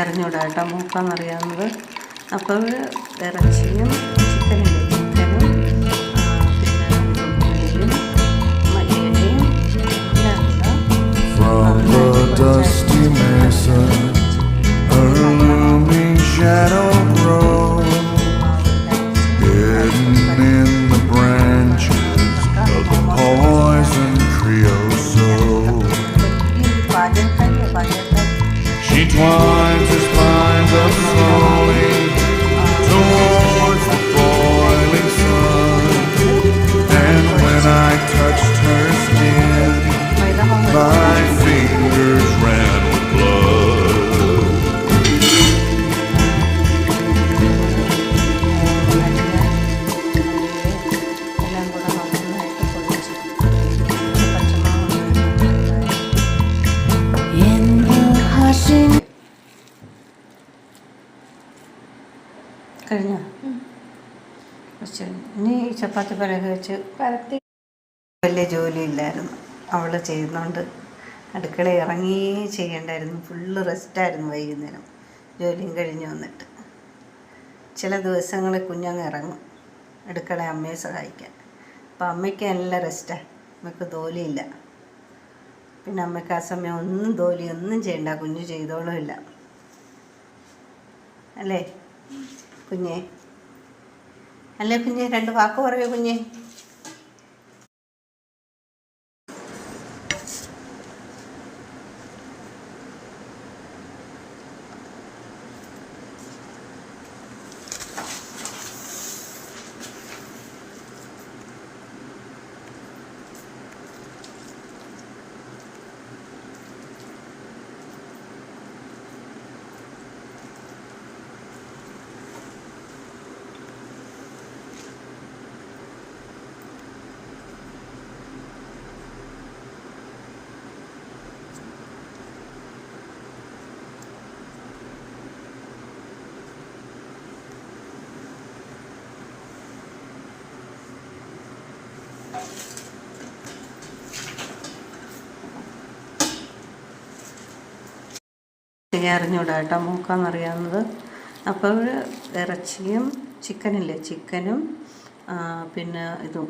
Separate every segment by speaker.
Speaker 1: അറിഞ്ഞൂടാ കേട്ടോ, മൂക്കാന്നറിയാവുന്നത്. അപ്പോൾ ഇറച്ചിയും ചിക്കനില്ലേ, ചിക്കനും പിന്നെ ഉള്ളിയും മല്ലിയിലയും എല്ലാം
Speaker 2: She twines her spines up slowly towards the boiling sun, and when I touched her skin, my fingers ran with blood.
Speaker 1: In the hushing കഴിഞ്ഞോ? പക്ഷേ ഇനി ചപ്പാത്തി പലക വെച്ച് പരത്തി. വലിയ ജോലിയില്ലായിരുന്നു, അവൾ ചെയ്യുന്നതുകൊണ്ട് അടുക്കള ഇറങ്ങി ചെയ്യണ്ടായിരുന്നു. ഫുള്ള് റെസ്റ്റായിരുന്നു വൈകുന്നേരം ജോലിയും കഴിഞ്ഞ് വന്നിട്ട്. ചില ദിവസങ്ങളിൽ കുഞ്ഞങ്ങ് ഇറങ്ങും അടുക്കള അമ്മയെ സഹായിക്കാൻ. അപ്പം അമ്മയ്ക്ക് നല്ല റെസ്റ്റാണ്, അമ്മയ്ക്ക് ജോലിയില്ല. പിന്നെ അമ്മയ്ക്ക് ആ സമയം ഒന്നും ചെയ്യണ്ട, കുഞ്ഞ് ചെയ്തോളുമില്ല. അല്ലേ കുഞ്ഞേ? അല്ലേ കുഞ്ഞേ? രണ്ട് വാക്ക് പറയൂ കുഞ്ഞേ. അറിഞ്ഞൂടാ കേട്ടോ, മൂക്കാന്നറിയാവുന്നത്. അപ്പോൾ ഇറച്ചിയും ചിക്കനില്ലേ, ചിക്കനും പിന്നെ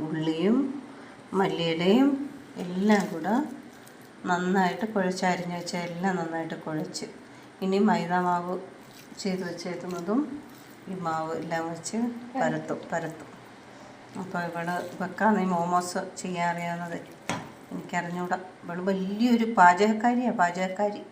Speaker 1: ഉള്ളിയും മല്ലിയിലയും എല്ലാം കൂടെ നന്നായിട്ട് കുഴച്ച്, അരിഞ്ഞ് വെച്ചാൽ എല്ലാം നന്നായിട്ട് കുഴച്ച്. ഇനി മൈദാമാവ് ചെയ്ത് വെച്ചേക്കുന്നതും ഈ മാവ് എല്ലാം വെച്ച് പരത്തും. അപ്പോൾ ഇവള് വെക്കാന്ന് ഈ മോമോസ് ചെയ്യാൻ അറിയാവുന്നത്. എനിക്കറിഞ്ഞൂടാ. ഇവള് വലിയൊരു പാചകക്കാരി.